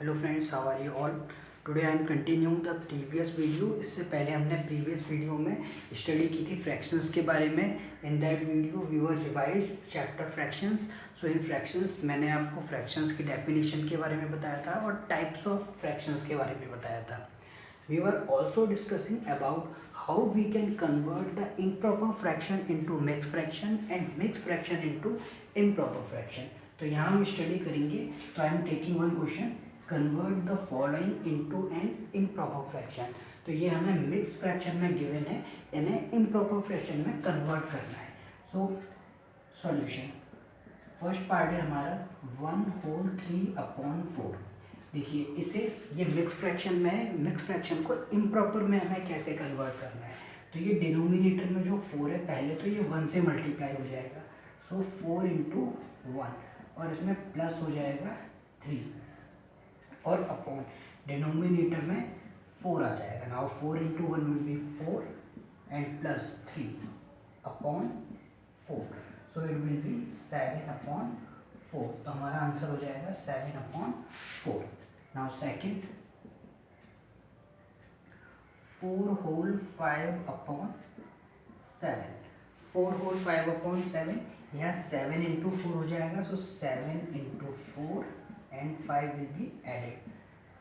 Hello friends, how are you all. Today I am continuing the previous video. इससे पहले हमने previous video में study की थी फ्रैक्शंस के बारे में। In that video we were revise chapter fractions. So in fractions मैंने आपको फ्रैक्शंस की डेफिनेशन के बारे में बताया था और टाइप्स ऑफ फ्रैक्शंस के बारे में बताया था। We were also discussing about how we can convert the improper fraction into mixed fraction and mixed fraction into improper fraction. तो यहाँ हम स्टडी करेंगे। तो I am taking one question, convert the following into an improper fraction. तो ये हमें mix fraction में given है, इन्हें इम्प्रॉपर फ्रैक्शन में कन्वर्ट करना है। सो सॉल्यूशन, फर्स्ट पार्ट है हमारा 1/3/4। देखिए इसे, ये मिक्स फ्रैक्शन में है, मिक्स फ्रैक्शन को इम्प्रॉपर में हमें कैसे कन्वर्ट करना है। तो ये डिनोमिनेटर में जो 4 है, पहले तो ये 1 से मल्टीप्लाई हो जाएगा। सो 4 × 1 और इसमें प्लस हो जाएगा 3 और अपॉन डिनोमिनेटर में 4 आ जाएगा। Now 4 × 1 will be 4 and plus 3 upon 4। So it will B 7/4। तो हमारा आंसर हो जाएगा 7/4। Now second, 4/5/7। 4/5/7, यहाँ 7 × 4 हो जाएगा। सो 7 × 4 एंड 5 विल बी एडेड,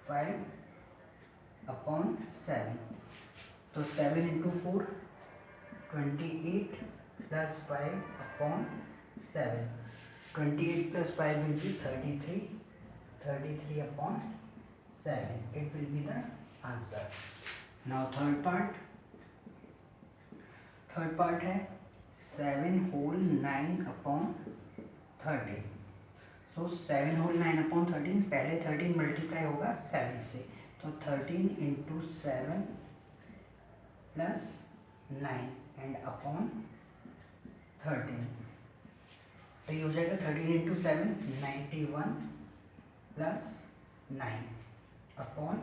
5/7। तो 7 × 4 28 plus 5/7। 28 plus 5 will be 33, 33/7. It will be the answer. Now third part है 7/9/13. So 7/9/13, पहले 13 मल्टीप्लाई होगा 7 से, तो 13 × 7 प्लस 9 एंड अपॉन 13। तो ये हो जाएगा 13 × 7 91 plus 9 upon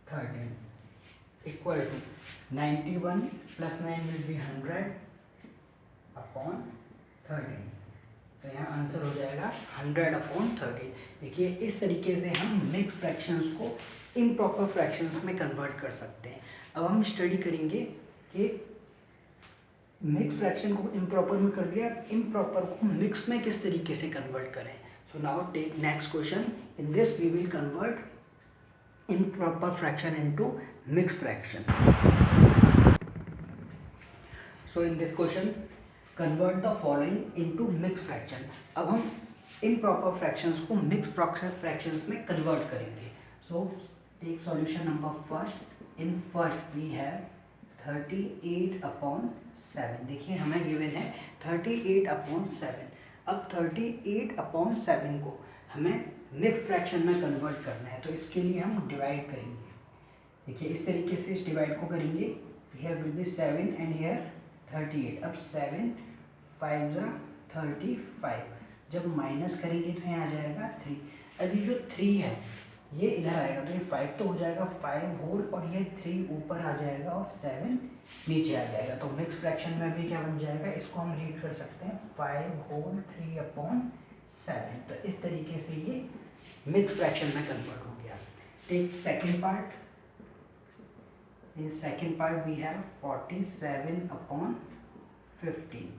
13 equal to 91 plus 9 will be 100 upon 13। तो यहाँ आंसर हो जाएगा 100/13। देखिए इस तरीके से हम मिक्स फ्रैक्शंस को इम्प्रॉपर फ्रैक्शंस में कन्वर्ट कर सकते हैं। अब हम स्टडी करेंगे कि मिक्स फ्रैक्शन को इम्प्रॉपर में कर दिया, इम्प्रॉपर को मिक्स में किस तरीके से कन्वर्ट करें। So now take next question. In this we will convert improper fraction into mix fraction. So in this question, convert the following into mix fraction. अब हम इम्प्रॉपर फ्रैक्शंस को मिक्स फ्रैक्शंस में convert करेंगे। So take solution number first. In first we have 38/7। देखिए हमें given है 38/7। अब 38/7 को हमें मिक्स फ्रैक्शन में कन्वर्ट करना है, तो इसके लिए हम डिवाइड करेंगे। देखिए इस तरीके से इस डिवाइड को करेंगे। Here will be 7 and here 38। अब 7 5 35। जब माइनस करेंगे तो यहाँ आ जाएगा 3। अभी जो 3 है ये इधर आएगा, तो ये 5 तो हो जाएगा 5 होल, और ये 3 ऊपर आ जाएगा और 7 नीचे आ जाएगा। तो मिक्स फ्रैक्शन में भी क्या बन जाएगा, इसको हम रीड कर सकते हैं 5 होल 3/7। तो इस तरीके से ये मिक्स फ्रैक्शन में कन्वर्ट हो गया। Take second part. In second part we have 47/15।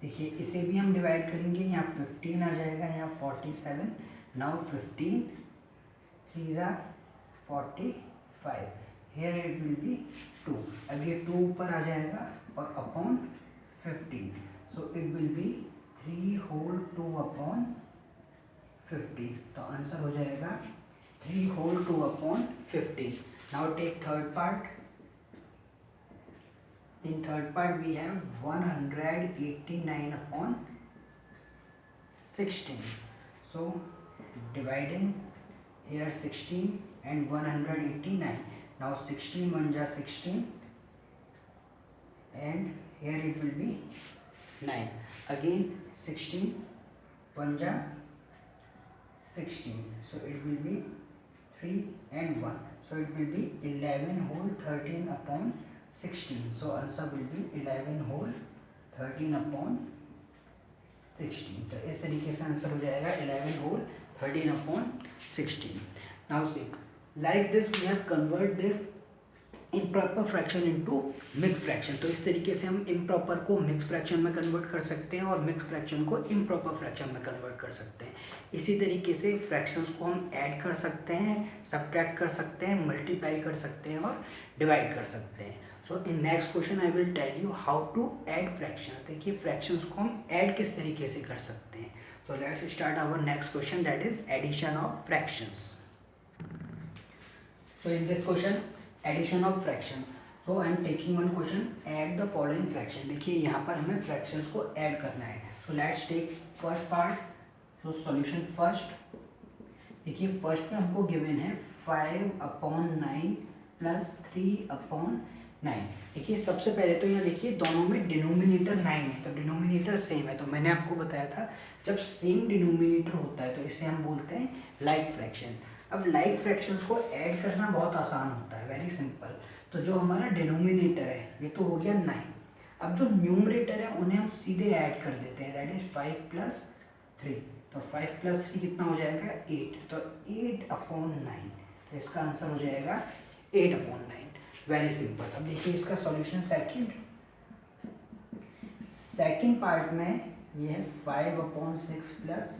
देखिए इसे भी हम डिवाइड करेंगे, यहाँ 15 आ जाएगा, यहाँ 47। Now 15 3 45। Here it will be 2। अब ये 2 ऊपर आ जाएगा और upon 15। So it will be 3 whole 2/15। तो आंसर हो जाएगा 3 whole 2/15। Now take third part. In third part we have 189/16. So dividing here 16 and 189. Now 16 1 ja 16 and here it will be 9. Again 16 1 ja 16. So it will be 3 and 1. So it will be 11 whole 13/16. So answer will be 11 whole 13/16। तो इस तरीके से answer हो जाएगा 11 whole 13/16। 16. Now see, like this we have convert this improper fraction into mix fraction. तो इस तरीके से हम इम्प्रॉपर को मिक्स फ्रैक्शन में कन्वर्ट कर सकते हैं और मिक्स फ्रैक्शन को इम्प्रॉपर फ्रैक्शन में कन्वर्ट कर सकते हैं. इसी तरीके से फ्रैक्शंस को हम ऐड कर सकते हैं, सब्ट्रैक्ट कर सकते हैं, मल्टीप्लाई कर सकते हैं और डिवाइड कर सकते हैं. So in next question I will tell you how to add fractions. देखिए फ्रैक्शंस को हम ऐड किस तरीके से कर सकते हैं. So let's start our next question, that is addition of fractions. So in this question addition of fraction. So I am taking one question, add the following fraction. देखिए यहाँ पर हमें फ्रैक्शंस को ऐड करना है. So let's take first part. So solution first. देखिए first में हमको गिवन है 5/9 प्लस 3/9. देखिए सबसे पहले तो यहाँ देखिए दोनों में डिनोमिनेटर 9 है, तो डिनोमिनेटर सेम है. तो मैंने आपको बताया था जब सेम डिनोमिनेटर होता है तो इसे हम बोलते हैं लाइक फ्रैक्शन. अब लाइक फ्रैक्शंस को ऐड करना बहुत आसान होता है, वेरी सिंपल. तो जो हमारा डिनोमिनेटर है ये तो हो गया 9. अब जो न्यूमरेटर है उन्हें हम सीधे ऐड कर देते हैं, दैट इज 5 + 3. तो 5 + 3 कितना हो जाएगा 8. तो 8/9. तो इसका आंसर हो जाएगा 8/9. Very simple. अब देखिए इसका सॉल्यूशन सेकंड पार्ट में ये है 5/6 +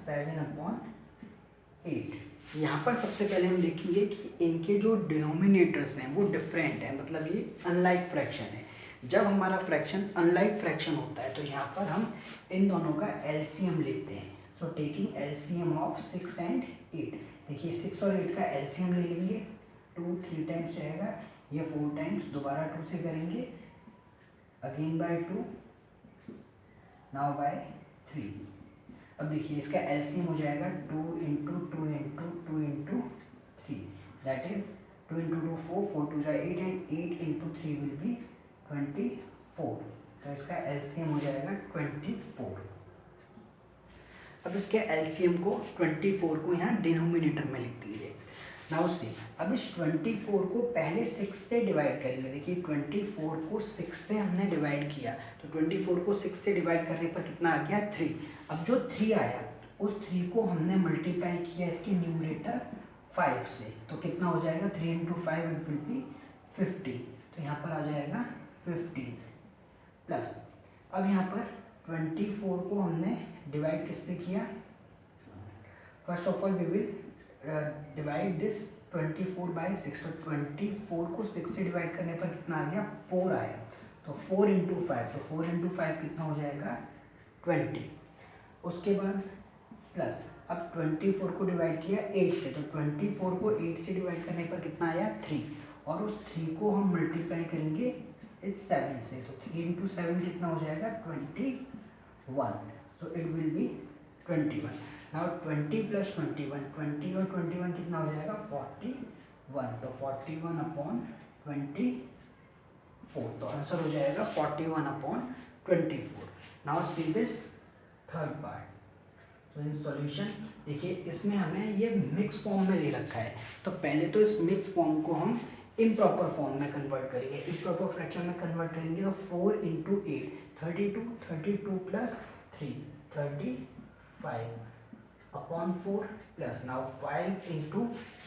7/8. यहाँ पर सबसे पहले हम देखेंगे कि इनके जो डिनोमिनेटर्स हैं वो डिफरेंट हैं, मतलब ये अनलाइक फ्रैक्शन है. जब हमारा फ्रैक्शन अनलाइक फ्रैक्शन होता है तो यहाँ पर हम इन दोनों का एलसीएम लेते हैं. So taking LCM of 6 and 8. देखिए 6 और 8 का एलसीएम ले लेंगे. 2 3 टाइम्स रहेगा, ये 4 टाइम्स, दोबारा 2 से करेंगे, अगेन बाय 2, नाउ बाय 3. अब देखिए इसका एलसीएम हो जाएगा 2 × 2 × 2 × 3, that is 2 × 2 4, 4 2 8 and 8 × 3 will be 24. तो इसका एलसीएम हो जाएगा 24. अब इसके एलसीएम को 24 को यहाँ डिनोमिनेटर में लिख दीजिए. नाउ सी, अब इस 24 को पहले 6 से डिवाइड करेंगे. देखिए 24 को 6 से हमने डिवाइड किया, तो 24 को 6 से डिवाइड करने पर कितना आ गया 3. अब जो 3 आया उस 3 को हमने मल्टीप्लाई किया इसके न्यूमरेटर 5 से, तो कितना हो जाएगा 3 × 5 इट विल बी 50. तो यहाँ पर आ जाएगा 15 प्लस. अब यहाँ पर 24 को हमने डिवाइड किससे किया. First of all we will divide this 24 by 6. तो 24 को 6 से डिवाइड करने पर कितना आ गया 4 आया. तो 4 × 5, तो 4 × 5 कितना हो जाएगा 20. उसके बाद प्लस अब 24 को डिवाइड किया 8 से, तो 24 को 8 से डिवाइड करने पर कितना आया 3. और उस 3 को हम मल्टीप्लाई करेंगे इस 7 से, तो 3 × 7 कितना हो जाएगा 21. सो इट विल बी 21. नाउ 20 + 21, 20 और 21 कितना हो जाएगा 41. तो 41/24. तो आंसर हो जाएगा 41/24. Now see this third part. तो इन सॉल्यूशन देखिए इसमें हमें ये मिक्स फॉर्म में दे रखा है, तो पहले तो इस मिक्स फॉर्म को हम इम्प्रॉपर फॉर्म में कन्वर्ट करेंगे. इम्प्रॉपर फ्रैक्शन में कन्वर्ट करेंगे तो 4 × 8 32, 32 + 3 35/4 plus now 5 ×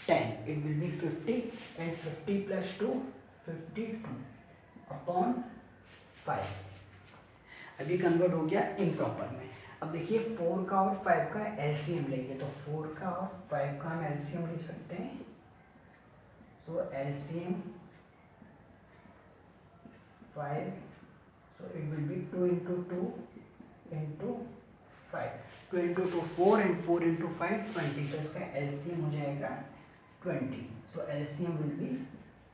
10 it will be 50 and 50 + 2 52/5. अभी कन्वर्ट हो गया इम्प्रॉपर में. अब देखिए 4 का और 5 का एलसीएम लेंगे, तो 4 का और 5 का हम एलसीएम ले सकते हैं. तो LCM 5, so it will be 2 × 2 × 5. 2 × 2 4 and 4 × 5 20. तो इसका एलसीएम हो जाएगा 20. सो एलसीएम विल बी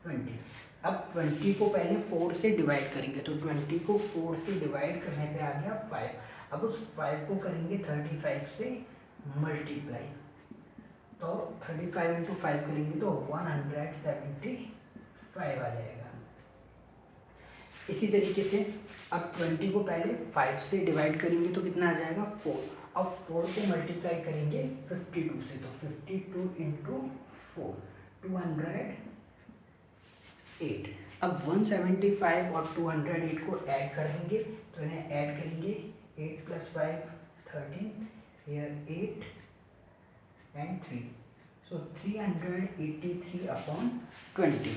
20. अब 20 को पहले 4 से डिवाइड करेंगे, तो 20 को 4 से डिवाइड करने पे आ गया 5. अब उस 5 को करेंगे 35 से मल्टीप्लाई, तो 35 × 5 करेंगे तो 175 आ जाएगा. इसी तरीके से अब 20 को पहले 5 से डिवाइड करेंगे तो कितना आ जाएगा 4. अब 4 को मल्टीप्लाई करेंगे 52 से, तो 52 × 4 208. अब 175 और 208 को ऐड करेंगे, तो इन्हें ऐड करेंगे 8 + 5 13, here 8 and 3, सो 383 अपॉन 20।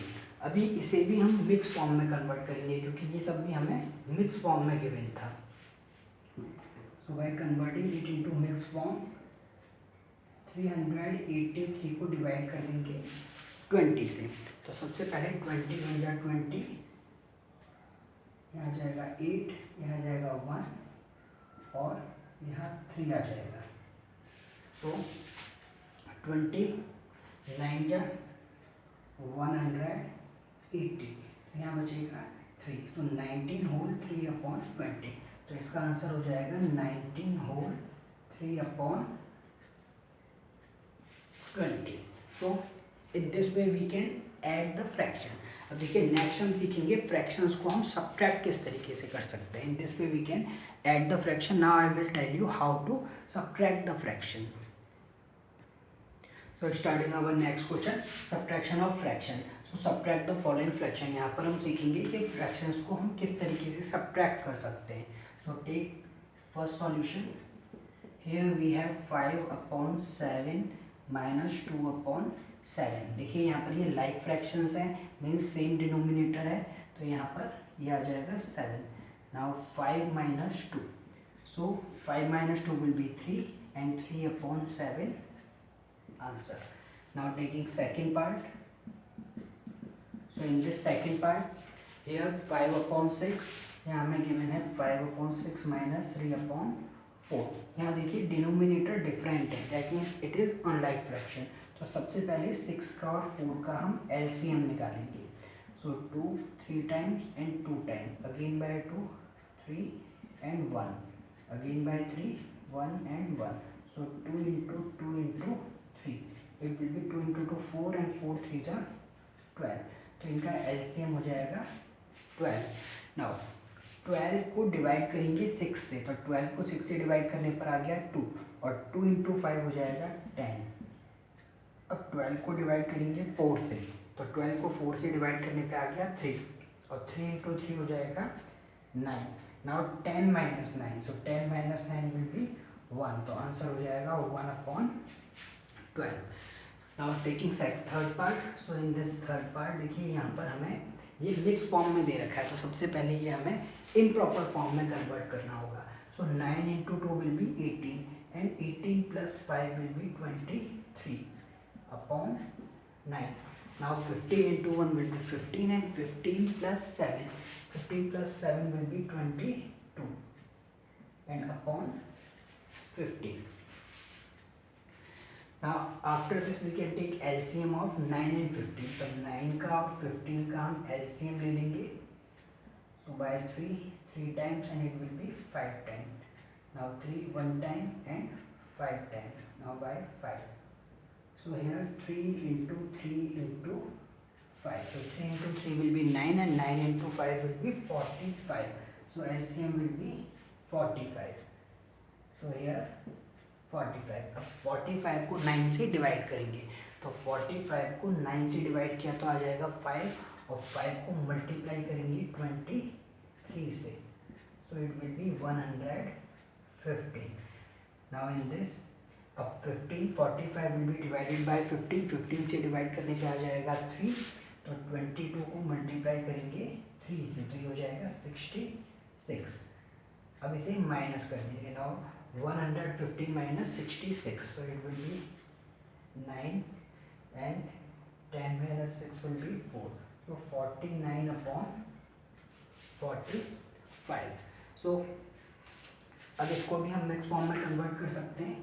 अभी इसे भी हम मिक्स फॉर्म में कन्वर्ट करेंगे क्योंकि ये सब भी हमें मिक्स फॉर्म में गिवन था। So by converting it into mix form 383 को डिवाइड कर देंगे 20 से। तो सबसे पहले 20 बन जाए 20, यहाँ जाएगा 8, यहाँ जाएगा 1 और यहाँ 3 आ जाएगा। तो 20 9 जा 180, यहाँ बचेगा 3। तो 19 होल 3 अपॉन 20। तो इसका आंसर हो जाएगा 19 होल 3 अपॉन 20। तो in this way we can add the fraction. अब देखिए नेक्स्ट हम सीखेंगे फ्रैक्शंस को हम सब्ट्रैक्ट किस तरीके से कर सकते हैं। In this way we can add the fraction. Now I will tell you how to subtract the fraction. So starting our next question, subtraction of fraction. So subtract the following fraction. यहाँ पर हम सीखेंगे कि fractions को हम किस तरीके से subtract कर सकते हैं. So take first solution. Here we have 5 upon 7 minus 2 upon 7. देखिए यहाँ पर ये like fractions है, means same denominator है, तो यहाँ पर ये आ जाएगा 7. Now 5 minus 2. So 5 minus 2 will be 3 and 3 upon 7. Answer. Now taking second part. So in this second part, here 5 upon 6, यहाँ हमें given है 5 upon 6 minus 3 upon 4. यहाँ देखिए डिनोमिनेटर डिफरेंट है, that means it is unlike fraction. तो सबसे पहले 6 का और 4 का हम LCM निकालेंगे. So 2 3 times and 2 times, again by 2 3 and 1, again by 3 1 and 1. So 2 into 2 into 3, it will be 2 into 2 4 and 4 3 are 12. तो इनका LCM हो जाएगा 12. नाउ 12 को डिवाइड करेंगे 6 से, तो 12 को 6 से डिवाइड करने पर आ गया 2 और 2 into 5 हो जाएगा 10. अब 12 को डिवाइड करेंगे 4 से, तो 12 को 4 से डिवाइड करने पे आ गया 3 और 3 into 3 हो जाएगा 9. Now 10 minus 9, so 10 minus 9 will be 1. तो आंसर हो जाएगा 1 upon 12. Now taking third part. So in this third part देखिए यहाँ पर हमें ये मिक्स फॉर्म में दे रखा है, तो सबसे पहले ये हमें इम्प्रॉपर फॉर्म में कन्वर्ट करना होगा. So 9 into 2 will be 18 and 18 plus 5 will be 23 upon 9. Now 15 into 1 will be 15 and 15 plus 7, 15 plus 7 will be 22 and upon 15. Now after this we can take LCM of 9 and 15. तो 9 का और 15 का हम LCM ले लेंगे. So by 3 times and it will be 5 times. Now 3 1 time and 5 times. Now by 5. So here 3 into 3 into 5. So 3 into 3 will be 9 and 9 into 5 will be 45. So LCM will be 45. So here 45. अब 45 को 9 से divide करेंगे, तो 45 को 9 से divide किया तो आ जाएगा 5 और 5 को मल्टीप्लाई करेंगे 23 से, सो it will B 115. Now in this अब 15 45 विल बी डिवाइडेड बाय 15, 15 से डिवाइड करने पे आ जाएगा 3, तो 22 को मल्टीप्लाई करेंगे 3 से, तो ये हो जाएगा 66. अब इसे माइनस कर देंगे. Now 115 minus 66, so it will be 9 and 10 minus 6 will be 4, so 49 upon 45. So अब इसको भी हम मिक्स फॉर्म में कन्वर्ट कर सकते हैं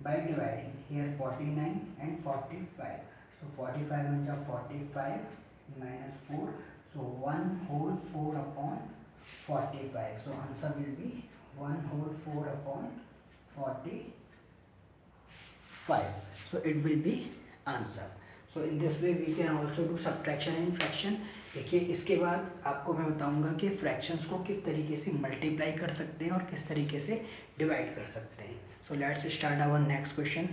by dividing here 49 and 45. So 45 बन जाए 45 minus 4, so 1 whole 4 upon 45. So answer will be 1 whole 4 upon 45. So it will be answer. So in this way we can also do subtraction and fraction. देखिए इसके बाद आपको मैं बताऊंगा कि fractions को किस तरीके से मल्टीप्लाई कर सकते हैं और किस तरीके से डिवाइड कर सकते हैं. So let's start our next question.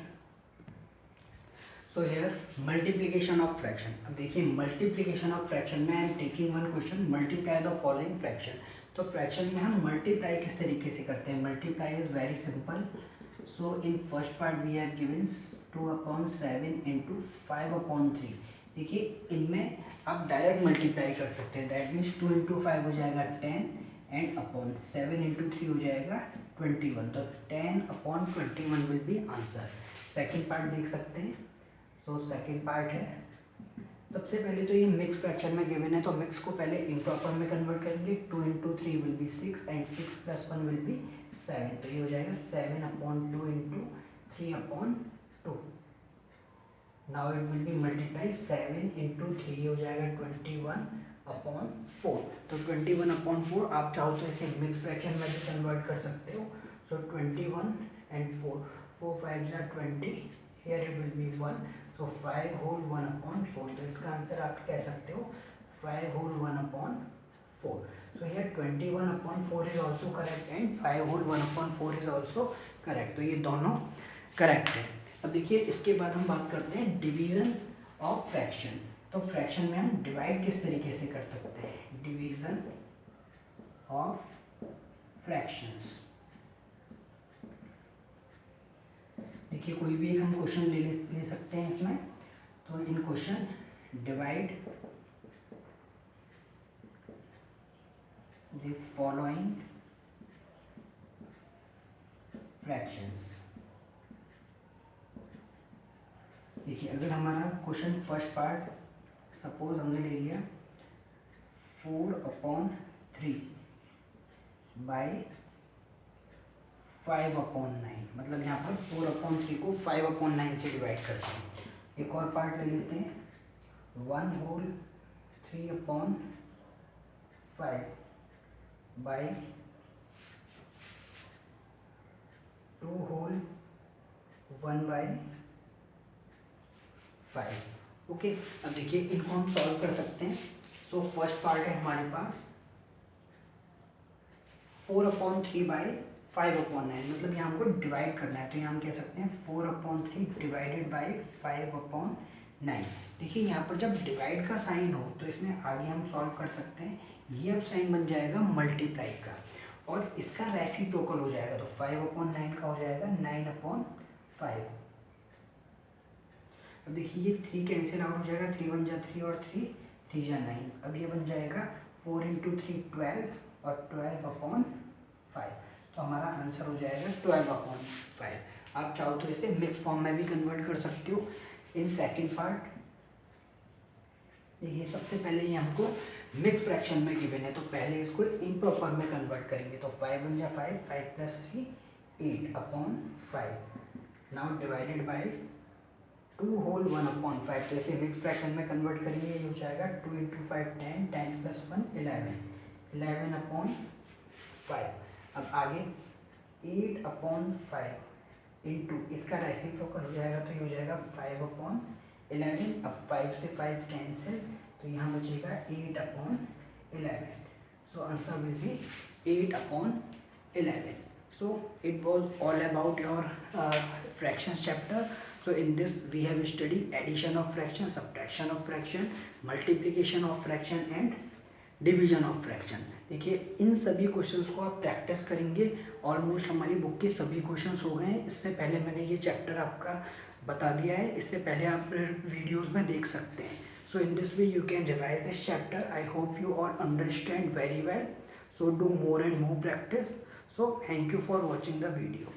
So here multiplication of fraction. अब देखिए multiplication of fraction में I am taking one question, multiply the following fraction. तो फ्रैक्शन में हम मल्टीप्लाई किस तरीके से करते हैं. Multiply is very simple. So in first part we are given 2/7 into 5/3. देखिए इनमें आप डायरेक्ट मल्टीप्लाई कर सकते हैं, दैट मीन्स 2 इंटू 5 हो जाएगा 10 एंड अपॉन 7 इंटू 3 हो जाएगा 21. तो 10/21 will be answer. Second part देख सकते हैं. तो सेकेंड पार्ट है, सबसे पहले तो ये मिक्स फ्रैक्शन में गिवन है, तो मिक्स को पहले इम्प्रॉपर में कन्वर्ट करेंगे. 2 into 3 will be 6 and 6 plus 1 will be 7. तो ये हो जाएगा 7/2 into 3/2. Now it will B multiply 7 into 3 हो जाएगा 21/4. तो 21/4 आप चाहो तो इसे मिक्स फ्रैक्शन में भी कन्वर्ट कर सकते हो. सो 21 एंड 4, 4 5 जा 20, हियर इट विल बी 1. तो 5 होल 1/4. तो इसका आंसर आप कह सकते हो 5 whole 1/4. So here 21/4 is also correct and 5 whole 1/4 is also correct. तो ये दोनों करेक्ट है. अब देखिए इसके बाद हम बात करते हैं डिवीजन ऑफ फ्रैक्शन. तो फ्रैक्शन में हम डिवाइड किस तरीके से कर सकते हैं. Division of fractions. देखिए कोई भी एक हम क्वेश्चन ले सकते हैं इसमें. तो in question divide the following fractions. देखिए अगर हमारा क्वेश्चन फर्स्ट पार्ट सपोज हमने ले लिया 4/3 बाई 5/9, मतलब यहाँ पर 4/3 को 5/9 से डिवाइड करते हैं. एक और पार्ट ले लेते हैं 1 होल 3/5 बाई 2 होल 1/5. ओके. अब देखिए इनको हम सॉल्व कर सकते हैं. सो फर्स्ट पार्ट है हमारे पास 4/3 बाई 5/9, मतलब यहाँ हमको डिवाइड करना है. तो यहाँ हम कह सकते हैं 4/3 डिवाइडेड बाई 5/9. देखिए यहाँ पर जब डिवाइड का साइन हो तो इसमें आगे हम सॉल्व कर सकते हैं. ये अब साइन बन जाएगा मल्टीप्लाई का और इसका रेसिप्रोकल हो जाएगा. तो 5/9 का हो जाएगा 9/5. अब देखिए ये 3 कैंसिल आउट हो जाएगा. 3 1 जा 3 और 3 3 जा 9. अब ये बन जाएगा 4 इंटू 3 12 और 12/5. तो हमारा आंसर हो जाएगा 12/5. आप चाहो तो इसे मिक्स फॉर्म में भी कन्वर्ट कर सकते हो. इन सेकेंड पार्ट देखिए सबसे पहले ये हमको मिक्स फ्रैक्शन में गिवन है, तो पहले इसको इम्प्रॉपर में कन्वर्ट करेंगे. तो 5 1 जा 5, 5 plus 3 8/5. Now divided by 2 whole 1/5. तो इसे मिक्स फ्रैक्शन में कन्वर्ट करेंगे. ये हो जाएगा 2 इंटू 5 10, 10 प्लस 1 11, 11/5. अब आगे 8/5 इंटू इसका रेसिप्रोकल हो जाएगा. तो ये हो जाएगा 5/11. अब 5 से 5 कैंसिल, तो यहाँ बचेगा 8/11. So answer will be 8/11. So it was all about your fractions chapter. So in this we have studied addition of fraction, subtraction of fraction, multiplication of fraction and division of fraction. देखिए इन सभी questions को आप practice करेंगे. Almost हमारी book के सभी questions हो गए हैं. इससे पहले मैंने ये चैप्टर आपका बता दिया है, इससे पहले आप वीडियोस में देख सकते हैं. So in this way you can revise this chapter. I hope you all understand very well. So do more and more practice. So thank you for watching the video.